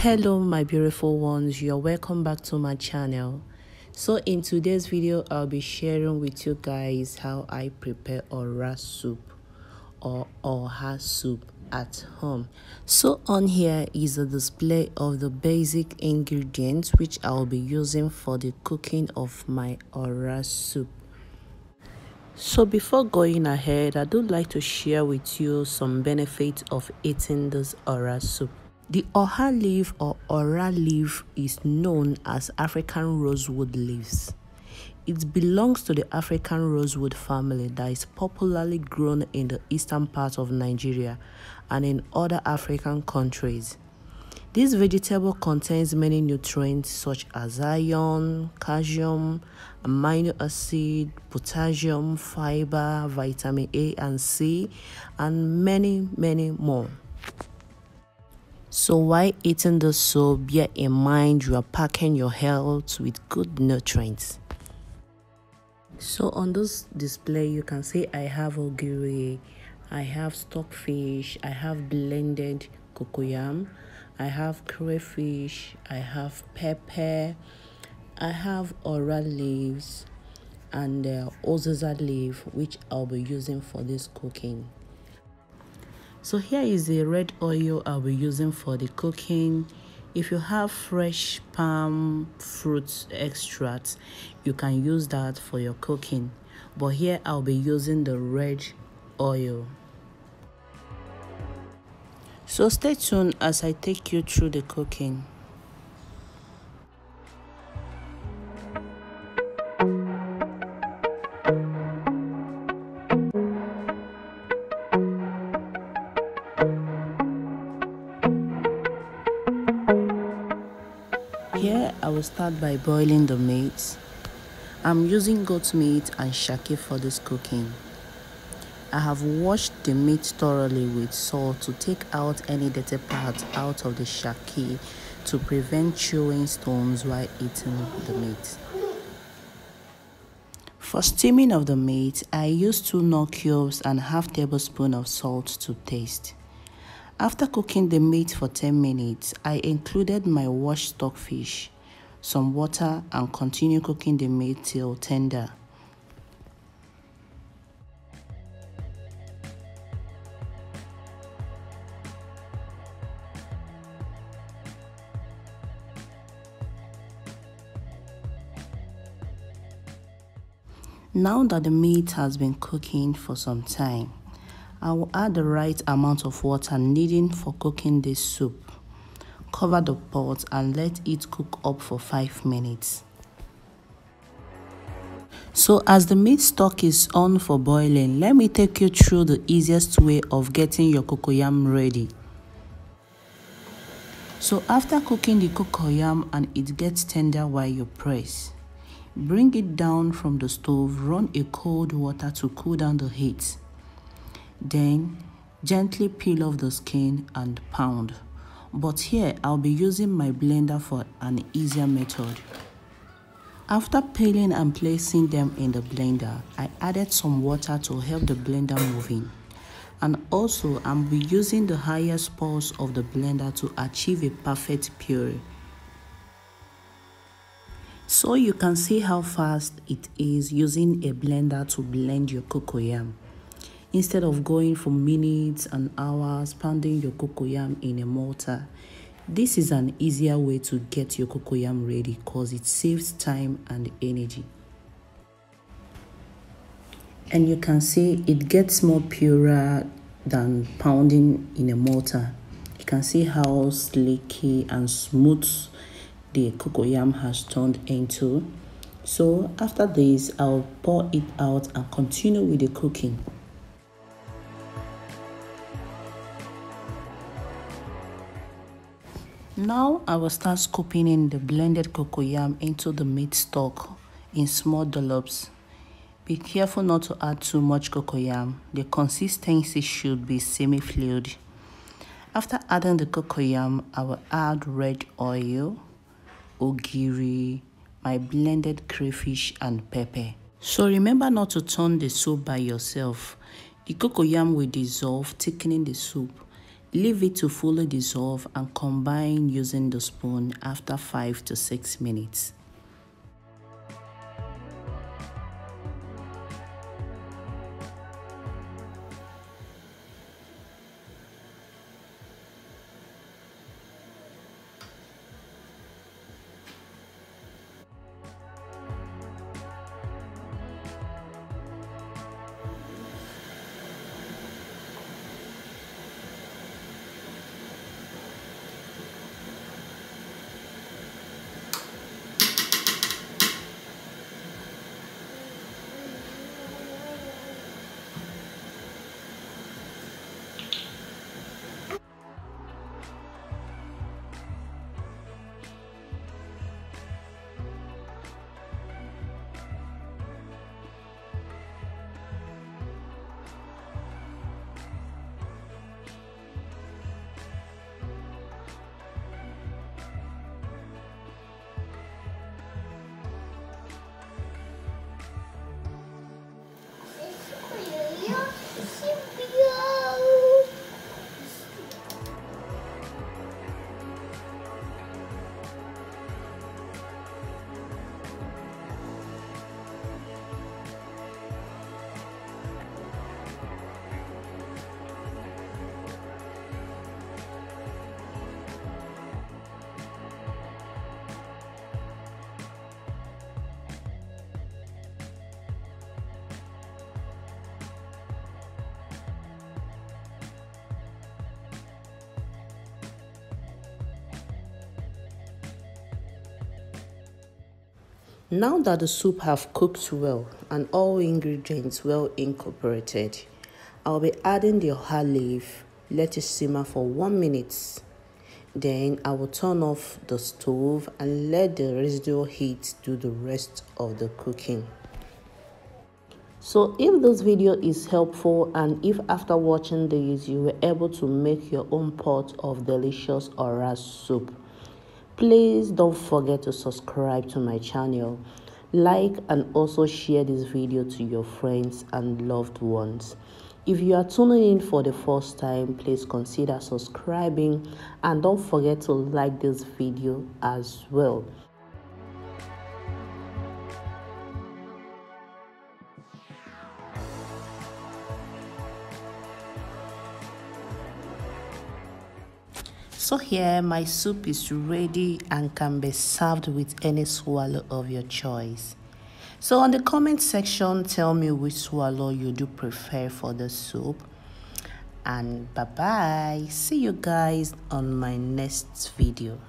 Hello my beautiful ones, you're welcome back to my channel. So in today's video I'll be sharing with you guys how I prepare Oha soup or Oha soup at home. So on here is a display of the basic ingredients which I'll be using for the cooking of my Oha soup. So before going ahead, I do like to share with you some benefits of eating this Oha soup. The Oha leaf or Oha leaf is known as African rosewood leaves. It belongs to the African rosewood family that is popularly grown in the eastern part of Nigeria and in other African countries. This vegetable contains many nutrients such as iron, calcium, amino acid, potassium, fiber, vitamin A and C, and many more. So while eating the soup, bear in mind you are packing your health with good nutrients. So on this display you can see I have ogiri, I have stockfish, I have blended cocoyam, I have crayfish, I have pepper, I have Oha leaves and uziza leaf which I'll be using for this cooking. So here is the red oil I'll be using for the cooking. If you have fresh palm fruit extract, you can use that for your cooking. But here I'll be using the red oil. So stay tuned as I take you through the cooking. Here I will start by boiling the meat. I'm using goat meat and shaki for this cooking. I have washed the meat thoroughly with salt to take out any dirty parts out of the shaki to prevent chewing stones while eating the meat. For steaming of the meat, I use 2 nut cubes and half tablespoon of salt to taste. After cooking the meat for 10 minutes, I included my washed stockfish, some water and continue cooking the meat till tender. Now that the meat has been cooking for some time, I will add the right amount of water needed for cooking this soup. Cover the pot and let it cook up for 5 minutes. So as the meat stock is on for boiling, let me take you through the easiest way of getting your cocoyam ready. So after cooking the cocoyam and it gets tender while you press, bring it down from the stove, run a cold water to cool down the heat. Then gently peel off the skin and pound. But here I'll be using my blender for an easier method. After peeling and placing them in the blender, I added some water to help the blender moving. And also I'll be using the highest pulse of the blender to achieve a perfect puree. So you can see how fast it is using a blender to blend your cocoyam. Instead of going for minutes and hours pounding your cocoyam in a mortar, this is an easier way to get your cocoyam ready because it saves time and energy. And you can see it gets more purer than pounding in a mortar. You can see how slicky and smooth the cocoyam has turned into. So after this, I'll pour it out and continue with the cooking. Now I will start scooping in the blended cocoyam into the meat stock in small dollops. Be careful not to add too much cocoyam. The consistency should be semi-fluid. After adding the cocoyam, I will add red oil, ogiri, my blended crayfish and pepper. So remember not to turn the soup by yourself. The cocoyam will dissolve, thickening the soup. Leave it to fully dissolve and combine using the spoon after 5 to 6 minutes. Now that the soup have cooked well and all ingredients well incorporated, I'll be adding the oha leaf. Let it simmer for 1 minute. Then I will turn off the stove and let the residual heat do the rest of the cooking. So if this video is helpful and if after watching this you were able to make your own pot of delicious oha soup, please don't forget to subscribe to my channel, like and also share this video to your friends and loved ones. If you are tuning in for the first time, please consider subscribing and don't forget to like this video as well. So here my soup is ready and can be served with any swallow of your choice. So on the comment section, tell me which swallow you do prefer for the soup. And bye bye. See you guys on my next video.